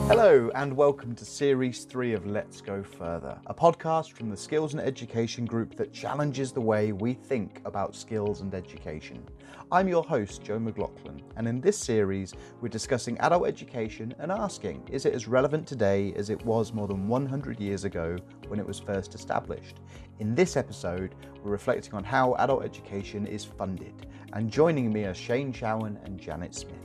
Hello and welcome to Series 3 of Let's Go Further, a podcast from the Skills and Education group that challenges the way we think about skills and education. I'm your host, Joe McLaughlin, and in this series we're discussing adult education and asking, is it as relevant today as it was more than 100 years ago when it was first established? In this episode, we're reflecting on how adult education is funded, and joining me are Shane Chowen and Janet Smith.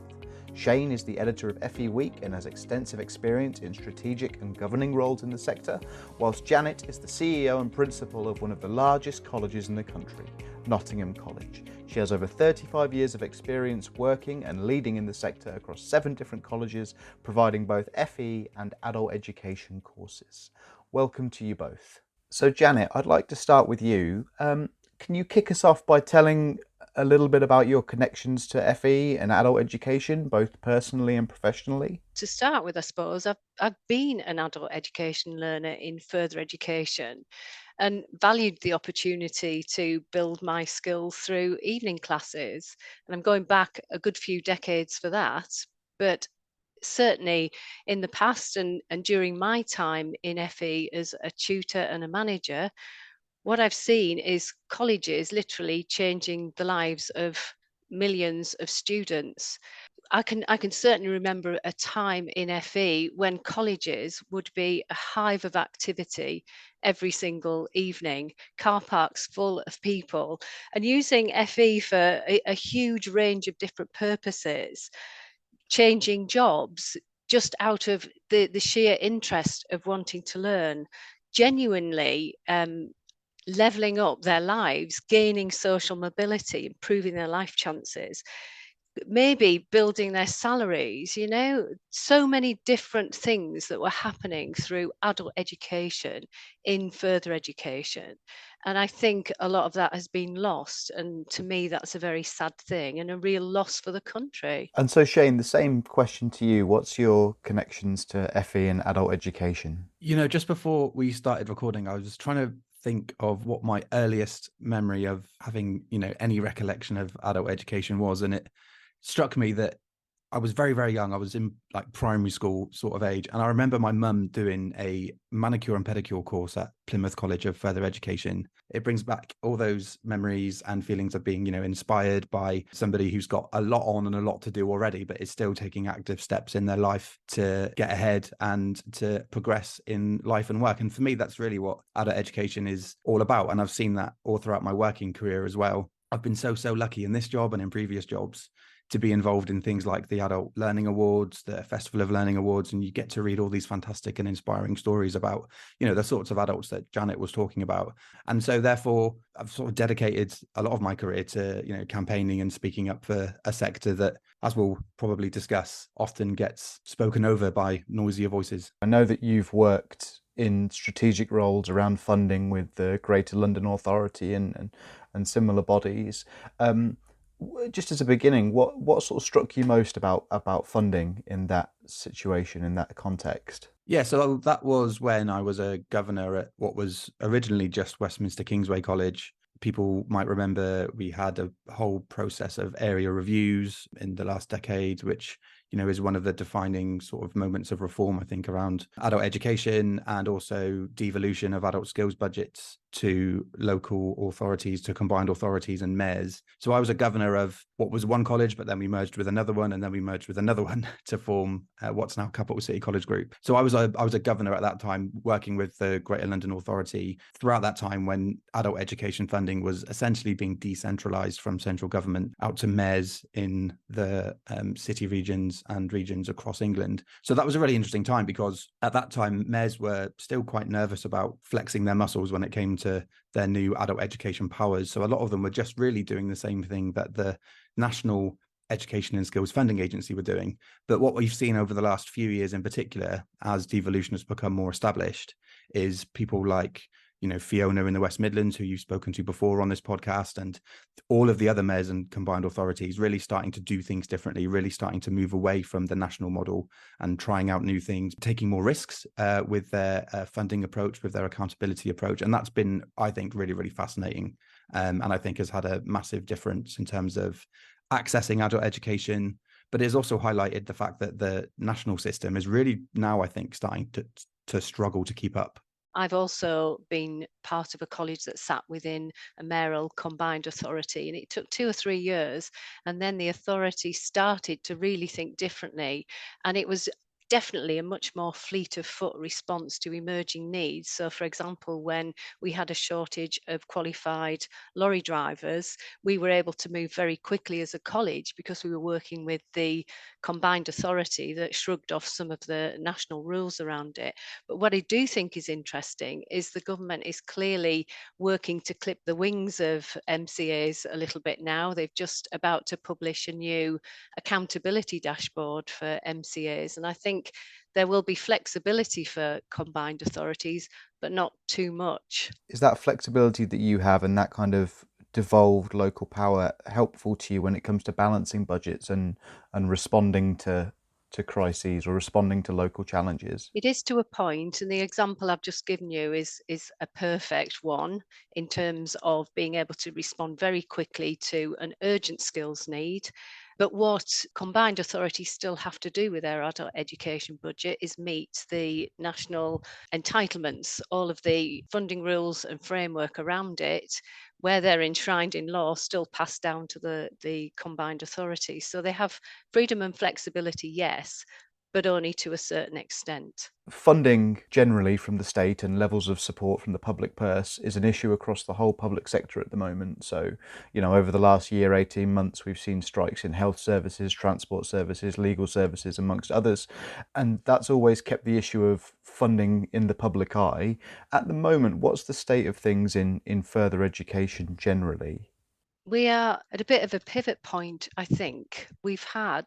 Shane is the editor of FE Week and has extensive experience in strategic and governing roles in the sector, whilst Janet is the CEO and principal of one of the largest colleges in the country, Nottingham College. She has over 35 years of experience working and leading in the sector across 7 different colleges, providing both FE and adult education courses. Welcome to you both. So Janet, I'd like to start with you. Can you kick us off by telling a little bit about your connections to FE and adult education, both personally and professionally? To start with, I suppose, I've been an adult education learner in further education and valued the opportunity to build my skills through evening classes. And I'm going back a good few decades for that. But certainly in the past and during my time in FE as a tutor and a manager, what I've seen is colleges literally changing the lives of millions of students. I can certainly remember a time in FE when colleges would be a hive of activity every single evening, car parks full of people, and using FE for a huge range of different purposes, changing jobs just out of the sheer interest of wanting to learn, genuinely leveling up their lives, gaining social mobility, improving their life chances, maybe building their salaries, so many different things that were happening through adult education in further education. And I think a lot of that has been lost. And to me, that's a very sad thing and a real loss for the country. And so Shane, the same question to you. What's your connections to FE and adult education? Just before we started recording, I was trying to think of what my earliest memory of having, any recollection of adult education was. And it struck me that I was very, very young. I was in like primary school sort of age. And I remember my mum doing a manicure and pedicure course at Plymouth College of Further Education. It brings back all those memories and feelings of being, inspired by somebody who's got a lot on and a lot to do already, but is still taking active steps in their life to get ahead and to progress in life and work. And for me, that's really what adult education is all about. And I've seen that all throughout my working career as well. I've been so lucky in this job and in previous jobs to be involved in things like the Adult Learning Awards, the Festival of Learning Awards, and you get to read all these fantastic and inspiring stories about, the sorts of adults that Janet was talking about. And so therefore, I've sort of dedicated a lot of my career to, campaigning and speaking up for a sector that, as we'll probably discuss, often gets spoken over by noisier voices. I know that you've worked in strategic roles around funding with the Greater London Authority and similar bodies. Just as a beginning, what sort of struck you most about funding in that situation, in that context? Yeah, so that was when I was a governor at what was originally just Westminster Kingsway College. People might remember we had a whole process of area reviews in the last decade, which, is one of the defining sort of moments of reform, I think, around adult education and also devolution of adult skills budgets to local authorities, to combined authorities and mayors. So I was a governor of what was one college, but then we merged with another one, and then we merged with another one to form what's now Capital City College Group. So I was a governor at that time, working with the Greater London Authority throughout that time when adult education funding was essentially being decentralised from central government out to mayors in the city regions and regions across England. So that was a really interesting time because at that time, mayors were still quite nervous about flexing their muscles when it came to their new adult education powers. So a lot of them were just really doing the same thing that the National Education and Skills Funding Agency were doing. But what we've seen over the last few years in particular, as devolution has become more established, is people like Fiona in the West Midlands, who you've spoken to before on this podcast, and all of the other mayors and combined authorities really starting to do things differently, really starting to move away from the national model and trying out new things, taking more risks with their funding approach, with their accountability approach. And that's been, I think, really, really fascinating. And I think has had a massive difference in terms of accessing adult education, But it's also highlighted the fact that the national system is really now, I think, starting to struggle to keep up. I've also been part of a college that sat within a mayoral combined authority, and it took 2 or 3 years, and then the authority started to really think differently, and it was definitely a much more fleet of foot response to emerging needs. So, for example, when we had a shortage of qualified lorry drivers, we were able to move very quickly as a college because we were working with the combined authority that shrugged off some of the national rules around it. But what I do think is interesting is the government is clearly working to clip the wings of MCAs a little bit now. They've just about to publish a new accountability dashboard for MCAs. And I think there will be flexibility for combined authorities, but not too much. Is that flexibility that you have and that kind of devolved local power helpful to you when it comes to balancing budgets and responding to crises or responding to local challenges? It is to a point, and the example I've just given you is a perfect one in terms of being able to respond very quickly to an urgent skills need. But what combined authorities still have to do with their adult education budget is meet the national entitlements, all of the funding rules and framework around it, where they're enshrined in law, still passed down to the combined authority. So they have freedom and flexibility, yes, but only to a certain extent. Funding generally from the state and levels of support from the public purse is an issue across the whole public sector at the moment. So, over the last year, 18 months, we've seen strikes in health services, transport services, legal services, amongst others. And that's always kept the issue of funding in the public eye. At the moment, what's the state of things in further education generally? We are at a bit of a pivot point, I think. We've had,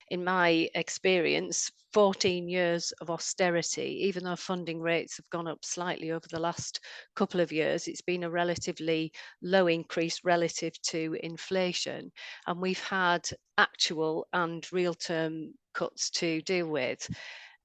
in my experience, 14 years of austerity. Even though funding rates have gone up slightly over the last couple of years, it's been a relatively low increase relative to inflation. And we've had actual and real term cuts to deal with.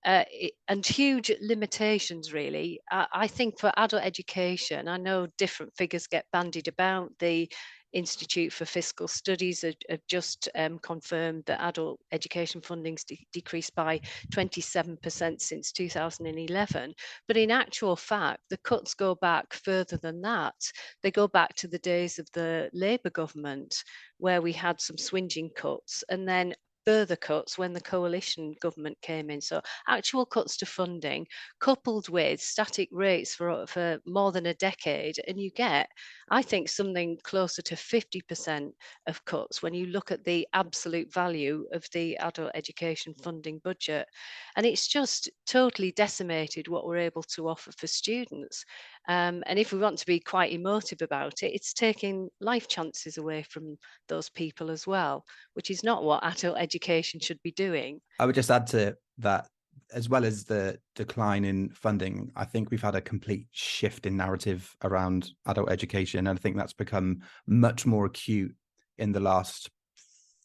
And huge limitations, really. I think for adult education, I know different figures get bandied about. The Institute for Fiscal Studies have just confirmed that adult education funding's decreased by 27% since 2011. But in actual fact, the cuts go back further than that. They go back to the days of the Labour government, where we had some swinging cuts, and then further cuts when the coalition government came in. So actual cuts to funding coupled with static rates for more than a decade, and you get, I think, something closer to 50% of cuts when you look at the absolute value of the adult education funding budget. And it's just totally decimated what we're able to offer for students. And if we want to be quite emotive about it, it's taking life chances away from those people as well, which is not what adult education should be doing. I would just add to that, as well as the decline in funding, I think we've had a complete shift in narrative around adult education. And I think that's become much more acute in the last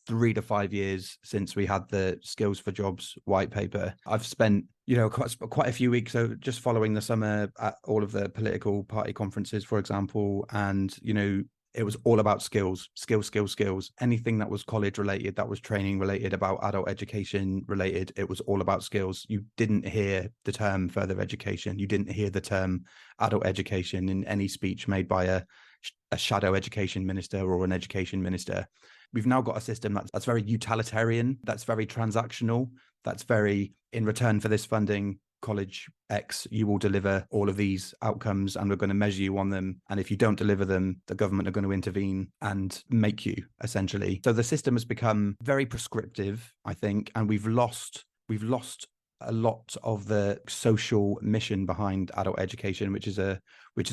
3 to 5 years since we had the Skills for Jobs white paper. I've spent, quite a few weeks so just following the summer at all of the political party conferences, for example, and it was all about skills. Anything that was college related, that was training related, about adult education related, it was all about skills. You didn't hear the term further education. You didn't hear the term adult education in any speech made by a shadow education minister or an education minister. We've now got a system that's very utilitarian, that's very transactional, that's very, in return for this funding, college X, you will deliver all of these outcomes and we're going to measure you on them. And if you don't deliver them, the government are going to intervene and make you, essentially. So the system has become very prescriptive, I think, and we've lost a lot of the social mission behind adult education, which is a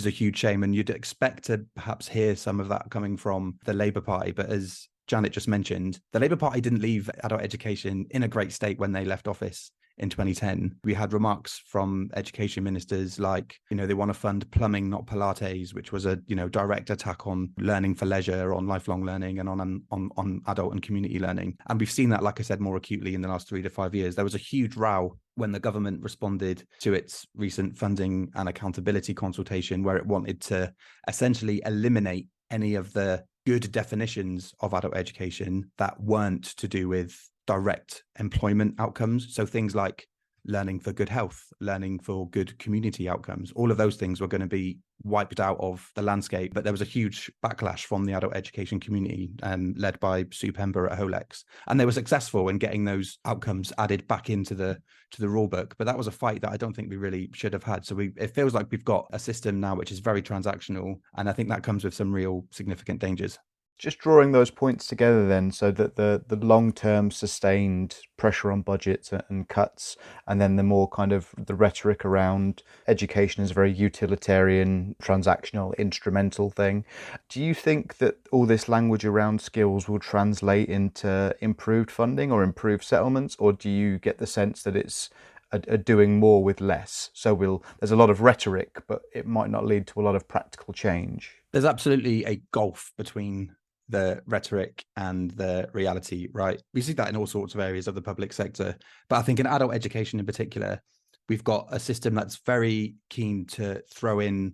huge shame. And you'd expect to perhaps hear some of that coming from the Labour Party, but as Janet just mentioned, the Labour Party didn't leave adult education in a great state when they left office in 2010. We had remarks from education ministers like, they want to fund plumbing, not Pilates, which was a, direct attack on learning for leisure, on lifelong learning and on adult and community learning. And we've seen that, like I said, more acutely in the last 3 to 5 years. There was a huge row when the government responded to its recent funding and accountability consultation, where it wanted to essentially eliminate any of the good definitions of adult education that weren't to do with direct employment outcomes. So things like learning for good health, learning for good community outcomes, all of those things were going to be wiped out of the landscape. But there was a huge backlash from the adult education community, led by Sue Pember at HOLEX. And they were successful in getting those outcomes added back into the rule book. But that was a fight that I don't think we really should have had. So it feels like we've got a system now which is very transactional. And I think that comes with some real significant dangers. Just drawing those points together then, so that the long-term sustained pressure on budgets and cuts, and then the more kind of the rhetoric around education is a very utilitarian, transactional, instrumental thing. Do you think that all this language around skills will translate into improved funding or improved settlements, or do you get the sense that it's a doing more with less? So there's a lot of rhetoric, but it might not lead to a lot of practical change. There's absolutely a gulf between the rhetoric and the reality, right? We see that in all sorts of areas of the public sector. But I think in adult education in particular, we've got a system that's very keen to throw in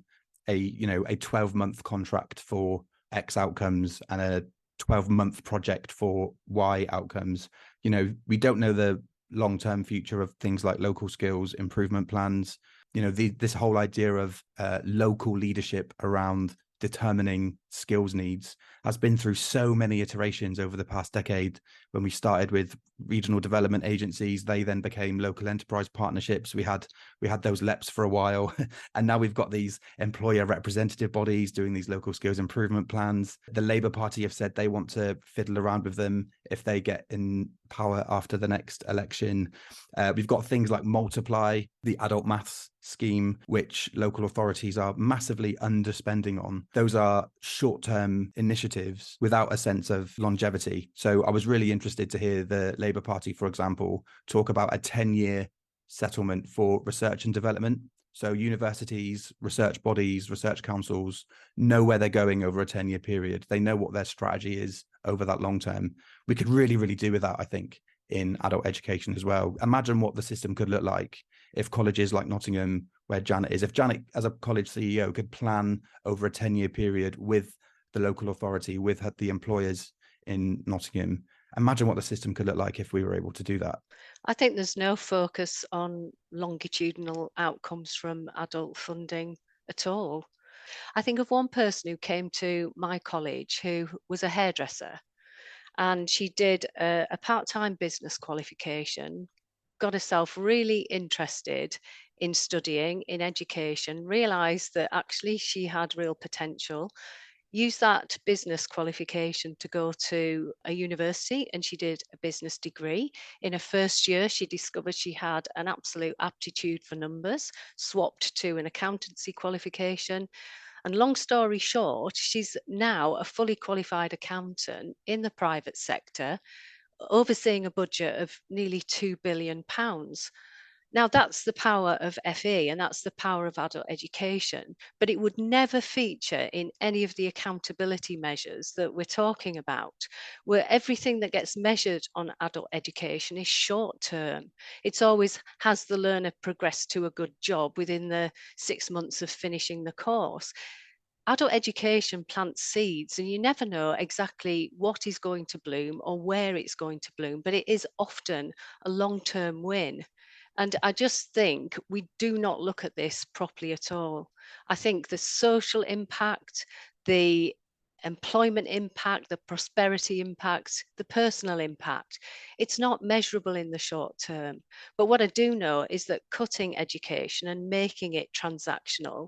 a 12-month contract for X outcomes and a 12-month project for Y outcomes. We don't know the long-term future of things like local skills improvement plans. This whole idea of local leadership around determining skills needs has been through so many iterations over the past decade. When we started with regional development agencies, they then became local enterprise partnerships. We had those LEPs for a while, and now we've got these employer representative bodies doing these local skills improvement plans. The Labour Party have said they want to fiddle around with them if they get in power after the next election. We've got things like Multiply, the adult maths scheme, which local authorities are massively underspending on. Those are short-term initiatives without a sense of longevity. So I was really interested to hear the Labour Party, for example, talk about a 10-year settlement for research and development. So universities, research bodies, research councils know where they're going over a 10-year period. They know what their strategy is over that long term. We could really, really do with that, I think, in adult education as well. Imagine what the system could look like if colleges like Nottingham, where Janet is, if Janet as a college CEO could plan over a 10-year period with the local authority, with the employers in Nottingham. Imagine what the system could look like if we were able to do that. I think there's no focus on longitudinal outcomes from adult funding at all. I think of one person who came to my college who was a hairdresser, and she did a part-time business qualification, got herself really interested in studying, in education, realised that actually she had real potential, used that business qualification to go to a university, and she did a business degree. In her first year, she discovered she had an absolute aptitude for numbers, swapped to an accountancy qualification. And long story short, she's now a fully qualified accountant in the private sector, overseeing a budget of nearly £2 billion. Now, that's the power of FE, and that's the power of adult education, but it would never feature in any of the accountability measures that we're talking about, where everything that gets measured on adult education is short term. It's always, has the learner progressed to a good job within the 6 months of finishing the course? Adult education plants seeds, and you never know exactly what is going to bloom or where it's going to bloom, but it is often a long-term win. And I just think we do not look at this properly at all. I think the social impact, the employment impact, the prosperity impact, the personal impact, it's not measurable in the short term. But what I do know is that cutting education and making it transactional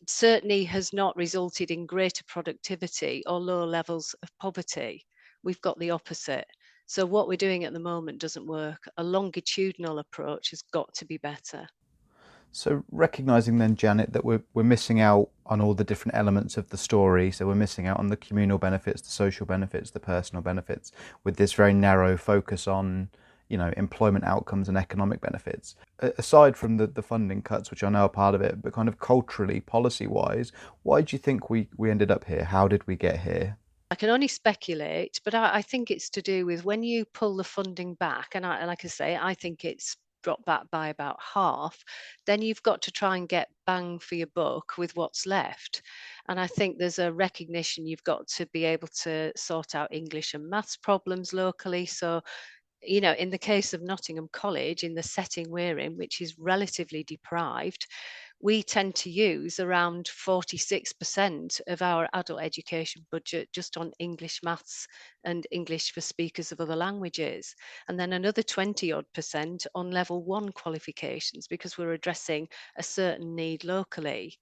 certainly has not resulted in greater productivity or lower levels of poverty. We've got the opposite. So what we're doing at the moment doesn't work. A longitudinal approach has got to be better. So recognizing then, Janet, that we're missing out on all the different elements of the story. So we're missing out on the communal benefits, the social benefits, the personal benefits, with this very narrow focus on, employment outcomes and economic benefits. Aside from the funding cuts, which I know are part of it, but kind of culturally, policy-wise, why do you think we ended up here? How did we get here? I can only speculate, but I think it's to do with when you pull the funding back, and like I say, I think it's drop back by about half, then you've got to try and get bang for your buck with what's left. And I think there's a recognition you've got to be able to sort out English and maths problems locally. So, in the case of Nottingham College, in the setting we're in, which is relatively deprived, we tend to use around 46% of our adult education budget just on English, maths, and English for speakers of other languages. And then another 20 odd percent on level one qualifications because we're addressing a certain need locally.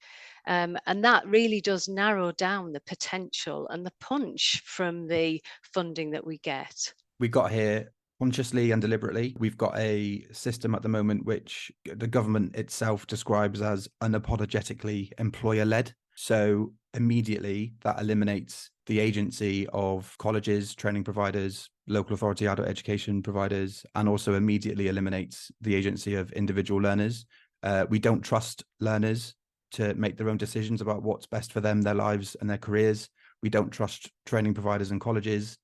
And that really does narrow down the potential and the punch from the funding that we get. We got here consciously and deliberately. We've got a system at the moment which the government itself describes as unapologetically employer-led. So immediately that eliminates the agency of colleges, training providers, local authority adult education providers, and also immediately eliminates the agency of individual learners. We don't trust learners to make their own decisions about what's best for them, their lives and their careers. We don't trust training providers and colleges.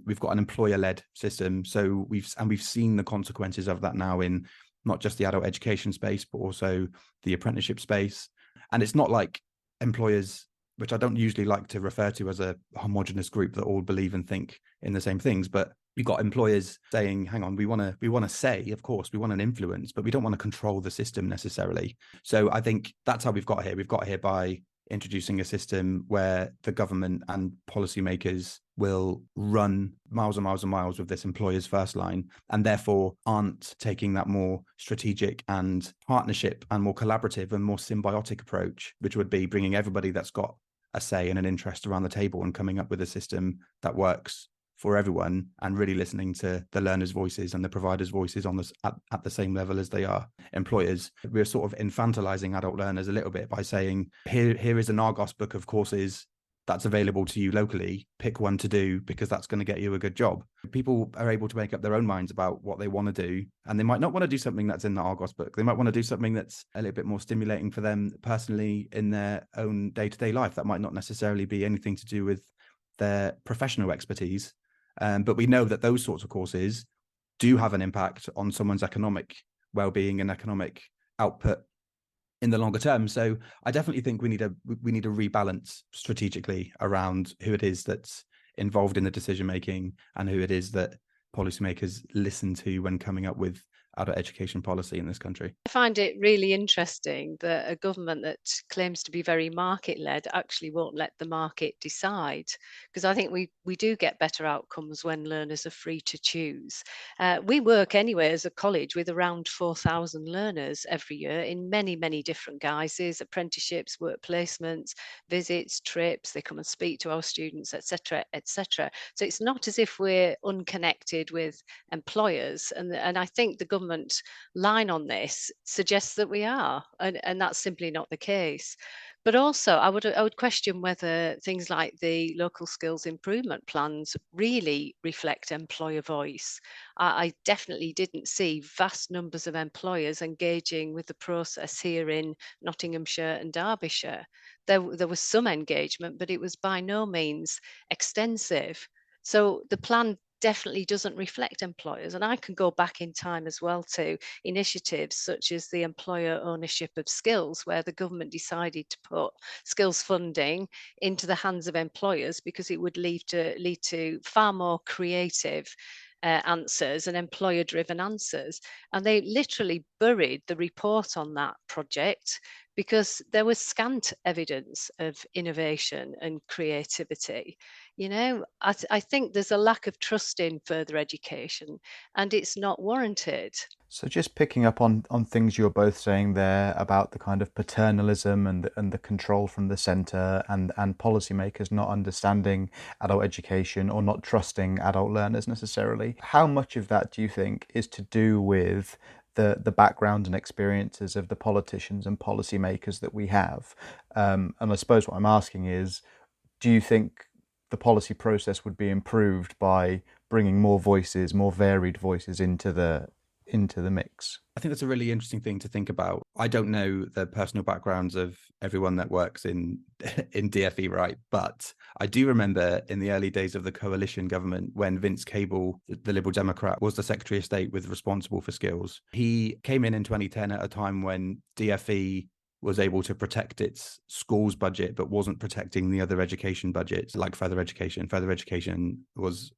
We've got an employer-led system, so we've seen the consequences of that now in not just the adult education space, but also the apprenticeship space. And it's not like employers, which I don't usually like to refer to as a homogenous group that all believe and think in the same things, but you've got employers saying, hang on, we want to say, of course, we want an influence, but we don't want to control the system necessarily. So I think that's how we've got here. We've got here by introducing a system where the government and policymakers will run miles and miles and miles with this employer's first line, and therefore aren't taking that more strategic and partnership and more collaborative and more symbiotic approach, which would be bringing everybody that's got a say and an interest around the table and coming up with a system that works for everyone, and really listening to the learners' voices and the providers' voices on this at the same level as they are employers. We're sort of infantilizing adult learners a little bit by saying, here is an Argos book of courses that's available to you locally. Pick one to do because that's going to get you a good job. People are able to make up their own minds about what they want to do, and they might not want to do something that's in the Argos book. They might want to do something that's a little bit more stimulating for them personally in their own day-to-day life. That might not necessarily be anything to do with their professional expertise. But we know that those sorts of courses do have an impact on someone's economic well-being and economic output in the longer term. So I definitely think we need to rebalance strategically around who it is that's involved in the decision making and who it is that policymakers listen to when coming up with adult education policy in this country. I find it really interesting that a government that claims to be very market-led actually won't let the market decide, because I think we do get better outcomes when learners are free to choose. We work anyway as a college with around 4,000 learners every year in many, many different guises: apprenticeships, work placements, visits, trips. They come and speak to our students, etc., etc. So it's not as if we're unconnected with employers, and I think the government line on this suggests that we are, and that's simply not the case. But also, I would question whether things like the local skills improvement plans really reflect employer voice. I definitely didn't see vast numbers of employers engaging with the process here in Nottinghamshire and Derbyshire. There was some engagement, but it was by no means extensive. So the plan definitely doesn't reflect employers. And I can go back in time as well to initiatives such as the employer ownership of skills, where the government decided to put skills funding into the hands of employers because it would lead to far more creative answers and employer driven answers. And they literally buried the report on that project because there was scant evidence of innovation and creativity. I think there's a lack of trust in further education, and it's not warranted. So just picking up on things you're both saying there about the kind of paternalism and the control from the centre and policymakers not understanding adult education or not trusting adult learners necessarily. How much of that do you think is to do with the background and experiences of the politicians and policymakers that we have? And I suppose what I'm asking is, do you think the policy process would be improved by bringing more voices, more varied voices into the into the mix? I think that's a really interesting thing to think about. I don't know the personal backgrounds of everyone that works in DfE, right? But I do remember in the early days of the coalition government when Vince Cable, the Liberal Democrat, was the Secretary of State with responsible for skills. He came in 2010 at a time when DfE was able to protect its schools budget, but wasn't protecting the other education budgets, like further education. Further education was,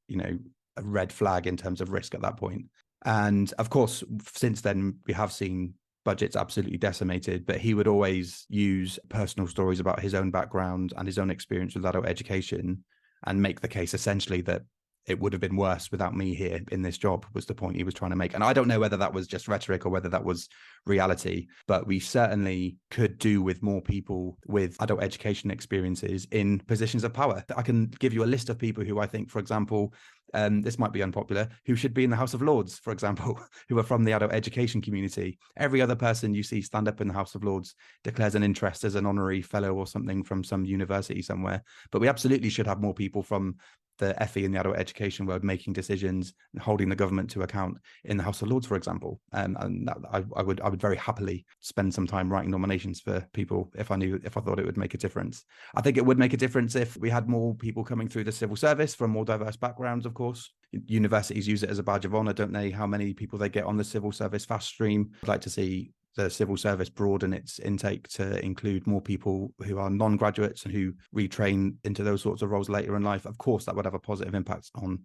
a red flag in terms of risk at that point. And of course, since then, we have seen budgets absolutely decimated, but he would always use personal stories about his own background and his own experience with adult education and make the case essentially that it would have been worse without me here in this job, was the point he was trying to make. And I don't know whether that was just rhetoric or whether that was reality, but we certainly could do with more people with adult education experiences in positions of power. I can give you a list of people who I think, for example, this might be unpopular, who should be in the House of Lords, for example, who are from the adult education community. Every other person you see stand up in the House of Lords declares an interest as an honorary fellow or something from some university somewhere. But we absolutely should have more people from the FE and the adult education world making decisions and holding the government to account in the House of Lords, for example. And that, I would very happily spend some time writing nominations for people if I thought it would make a difference. I think it would make a difference if we had more people coming through the civil service from more diverse backgrounds, of course. Universities use it as a badge of honor, don't they? How many people they get on the civil service fast stream. I'd like to see the civil service broaden its intake to include more people who are non-graduates and who retrain into those sorts of roles later in life. Of course, that would have a positive impact on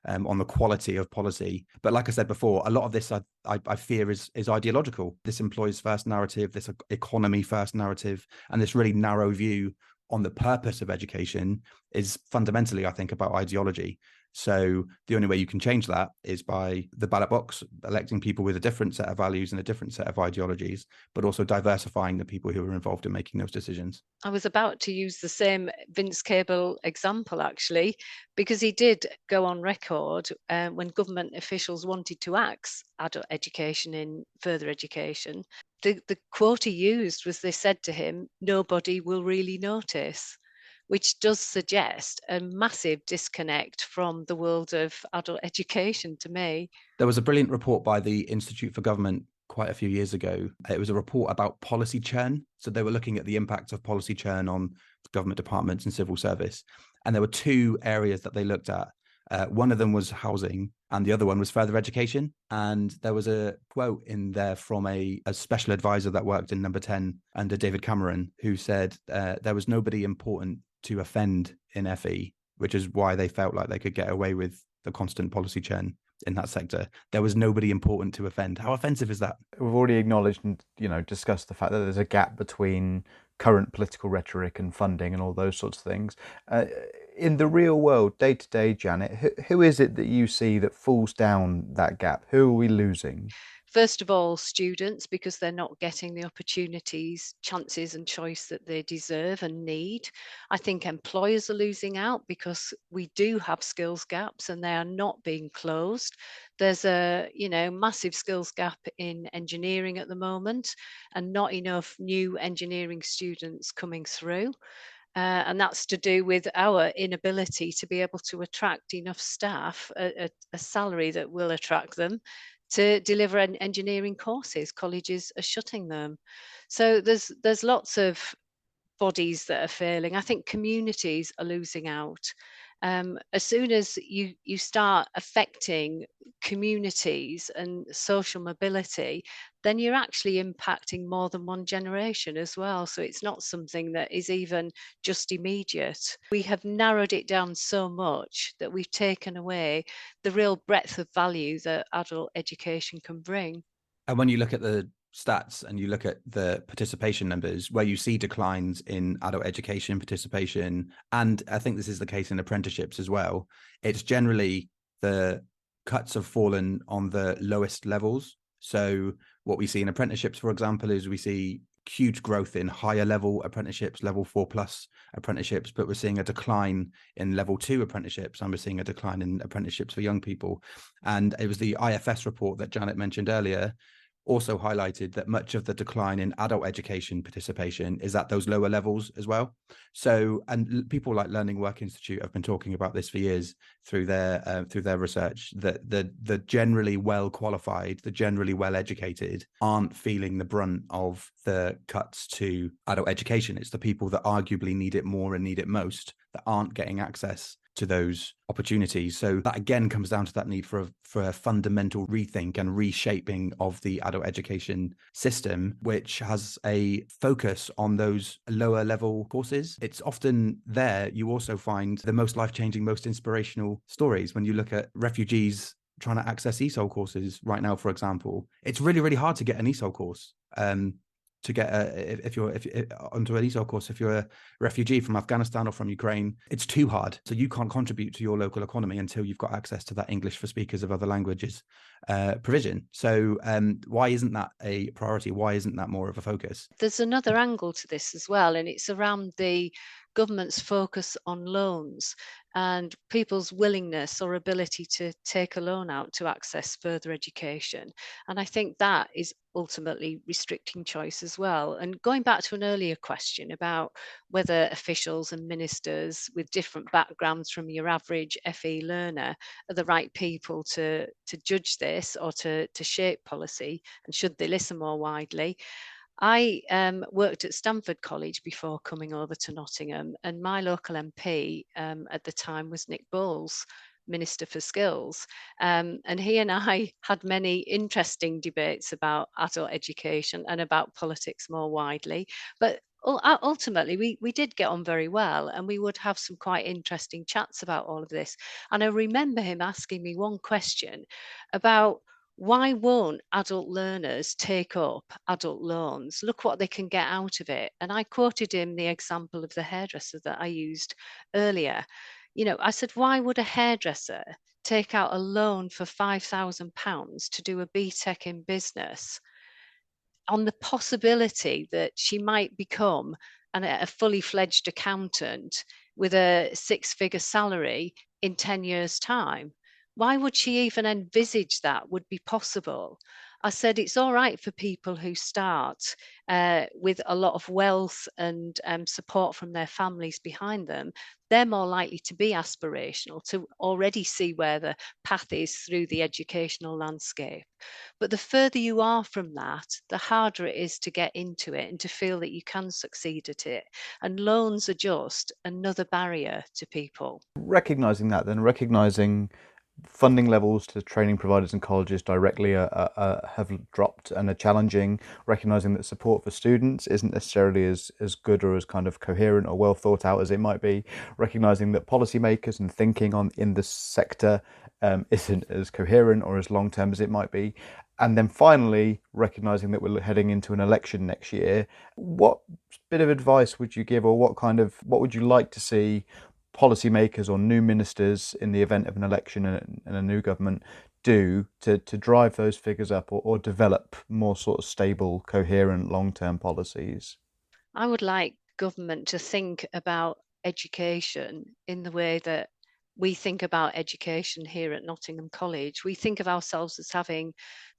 the quality of policy. But like I said before, a lot of this I fear is ideological. This employees first narrative, this economy first narrative, and this really narrow view on the purpose of education is fundamentally, I think, about ideology. So the only way you can change that is by the ballot box, electing people with a different set of values and a different set of ideologies, but also diversifying the people who are involved in making those decisions. I was about to use the same Vince Cable example, actually, because he did go on record when government officials wanted to axe adult education in further education. The quote he used was, they said to him, "Nobody will really notice," which does suggest a massive disconnect from the world of adult education to me. There was a brilliant report by the Institute for Government quite a few years ago. It was a report about policy churn. So they were looking at the impact of policy churn on government departments and civil service. And there were two areas that they looked at. One of them was housing and the other one was further education. And there was a quote in there from a special advisor that worked in Number 10 under David Cameron, who said there was nobody important to offend in FE, which is why they felt like they could get away with the constant policy churn in that sector. There was nobody important to offend. How offensive is that? We've already acknowledged and discussed the fact that there's a gap between current political rhetoric and funding and all those sorts of things. In the real world, day to day, Janet, who is it that you see that falls down that gap? Who are we losing? First of all, students, because they're not getting the opportunities, chances and choice that they deserve and need. I think employers are losing out because we do have skills gaps and they are not being closed. There's a massive skills gap in engineering at the moment and not enough new engineering students coming through. And that's to do with our inability to be able to attract enough staff at a salary that will attract them to deliver engineering courses. Colleges are shutting them. So there's lots of bodies that are failing. I think communities are losing out. As soon as you start affecting communities and social mobility, then you're actually impacting more than one generation as well. So it's not something that is even just immediate. We have narrowed it down so much that we've taken away the real breadth of value that adult education can bring. And when you look at the stats and you look at the participation numbers, where you see declines in adult education participation, and I think this is the case in apprenticeships as well, it's generally the cuts have fallen on the lowest levels. So what we see in apprenticeships, for example, is we see huge growth in higher level apprenticeships, level 4+ apprenticeships, but we're seeing a decline in level 2 apprenticeships, and we're seeing a decline in apprenticeships for young people. And it was the IFS report that Janet mentioned earlier also highlighted that much of the decline in adult education participation is at those lower levels as well. So, and people like Learning Work Institute have been talking about this for years through their research, that the generally well qualified, the generally well educated aren't feeling the brunt of the cuts to adult education. It's the people that arguably need it more and need it most that aren't getting access to those opportunities. So that again comes down to that need for a fundamental rethink and reshaping of the adult education system, which has a focus on those lower level courses. It's often there you also find the most life-changing, most inspirational stories. When you look at refugees trying to access ESOL courses right now, for example, it's really, really hard to get an ESOL course. To get if you're onto an ESOL course, if you're a refugee from Afghanistan or from Ukraine, it's too hard. So you can't contribute to your local economy until you've got access to that English for speakers of other languages provision. So why isn't that a priority? Why isn't that more of a focus? There's another angle to this as well, and it's around the government's focus on loans and people's willingness or ability to take a loan out to access further education. And I think that is ultimately restricting choice as well. And going back to an earlier question about whether officials and ministers with different backgrounds from your average FE learner are the right people to judge this or to shape policy, and should they listen more widely. I worked at Stamford College before coming over to Nottingham, and my local MP at the time was Nick Bowles, Minister for Skills. And he and I had many interesting debates about adult education and about politics more widely. But ultimately, we did get on very well, and we would have some quite interesting chats about all of this. And I remember him asking me one question about, why won't adult learners take up adult loans? Look what they can get out of it. And I quoted him the example of the hairdresser that I used earlier. I said, why would a hairdresser take out a loan for £5,000 to do a BTEC in business on the possibility that she might become a fully fledged accountant with a six-figure salary in 10 years' time? Why would she even envisage that would be possible? I said, it's all right for people who start with a lot of wealth and support from their families behind them. They're more likely to be aspirational, to already see where the path is through the educational landscape. But the further you are from that, the harder it is to get into it and to feel that you can succeed at it. And loans are just another barrier to people. Recognising that, then recognising funding levels to training providers and colleges directly have dropped and are challenging, recognising that support for students isn't necessarily as good or as kind of coherent or well thought out as it might be, recognising that policymakers and thinking in the sector isn't as coherent or as long term as it might be. And then finally, recognising that we're heading into an election next year. What bit of advice would you give, or what would you like to see policymakers or new ministers in the event of an election and a new government do to drive those figures up, or develop more sort of stable, coherent, long-term policies? I would like government to think about education in the way that we think about education here at Nottingham College. We think of ourselves as having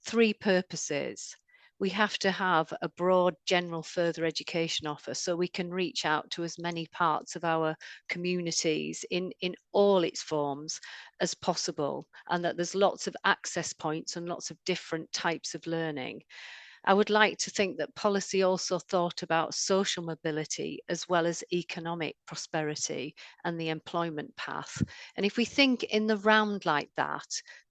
three purposes. We have to have a broad general further education offer so we can reach out to as many parts of our communities in all its forms as possible, and that there's lots of access points and lots of different types of learning. I would like to think that policy also thought about social mobility as well as economic prosperity and the employment path. And if we think in the round like that,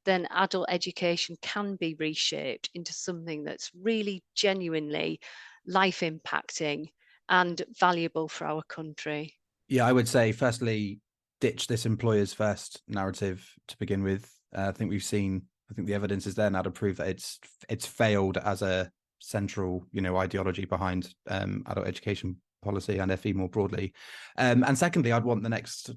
then adult education can be reshaped into something that's really genuinely life impacting and valuable for our country. Yeah, I would say, firstly, ditch this employers first narrative to begin with. I think the evidence is there now to prove that it's failed as a central, ideology behind adult education policy and FE more broadly. And secondly, I'd want the next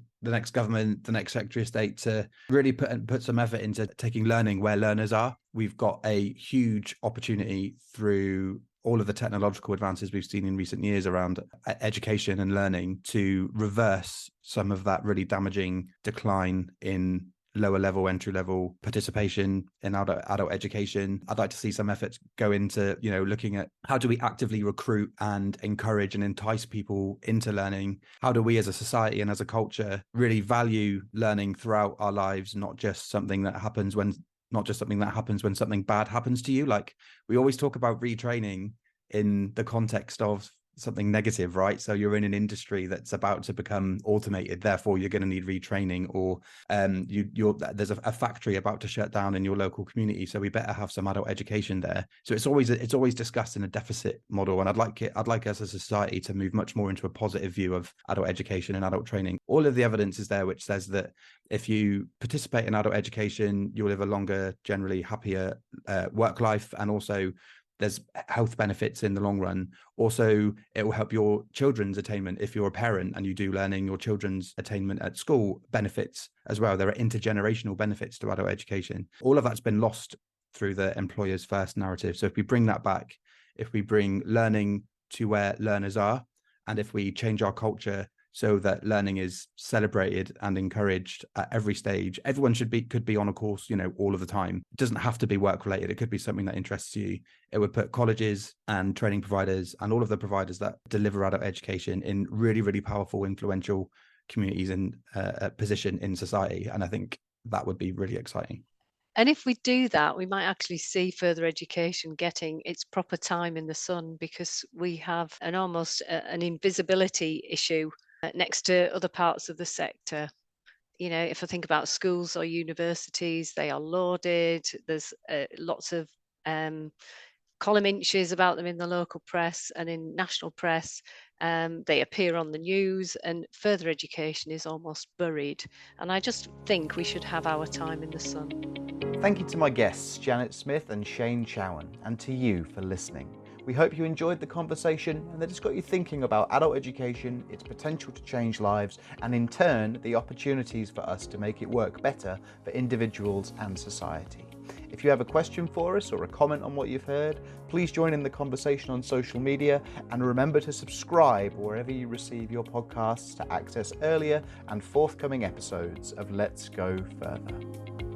government, the next Secretary of State, to really put some effort into taking learning where learners are. We've got a huge opportunity through all of the technological advances we've seen in recent years around education and learning to reverse some of that really damaging decline in lower level, entry level participation in adult education. I'd like to see some efforts go into, looking at how do we actively recruit and encourage and entice people into learning? How do we as a society and as a culture really value learning throughout our lives, not just something that happens when something bad happens to you? Like, we always talk about retraining in the context of something negative, right? So you're in an industry that's about to become automated, therefore you're going to need retraining, or there's a factory about to shut down in your local community, so we better have some adult education there. So it's always discussed in a deficit model, and I'd like us as a society to move much more into a positive view of adult education and adult training. All of the evidence is there which says that if you participate in adult education, you'll live a longer, generally happier work life, and also there's health benefits in the long run. Also, it will help your children's attainment. If you're a parent and you do learning, your children's attainment at school benefits as well. There are intergenerational benefits to adult education. All of that's been lost through the employers first narrative. So if we bring that back, if we bring learning to where learners are, and if we change our culture so that learning is celebrated and encouraged at every stage, everyone could be on a course, all of the time. It doesn't have to be work related. It could be something that interests you. It would put colleges and training providers and all of the providers that deliver adult education in really, really powerful, influential communities and position in society. And I think that would be really exciting. And if we do that, we might actually see further education getting its proper time in the sun, because we have an invisibility issue next to other parts of the sector. If I think about schools or universities, they are lauded. There's lots of column inches about them in the local press and in national press. They appear on the news, and further education is almost buried. And I just think we should have our time in the sun. Thank you to my guests, Janet Smith and Shane Chowen, and to you for listening. We hope you enjoyed the conversation and that it's got you thinking about adult education, its potential to change lives, and in turn, the opportunities for us to make it work better for individuals and society. If you have a question for us or a comment on what you've heard, please join in the conversation on social media, and remember to subscribe wherever you receive your podcasts to access earlier and forthcoming episodes of Let's Go Further.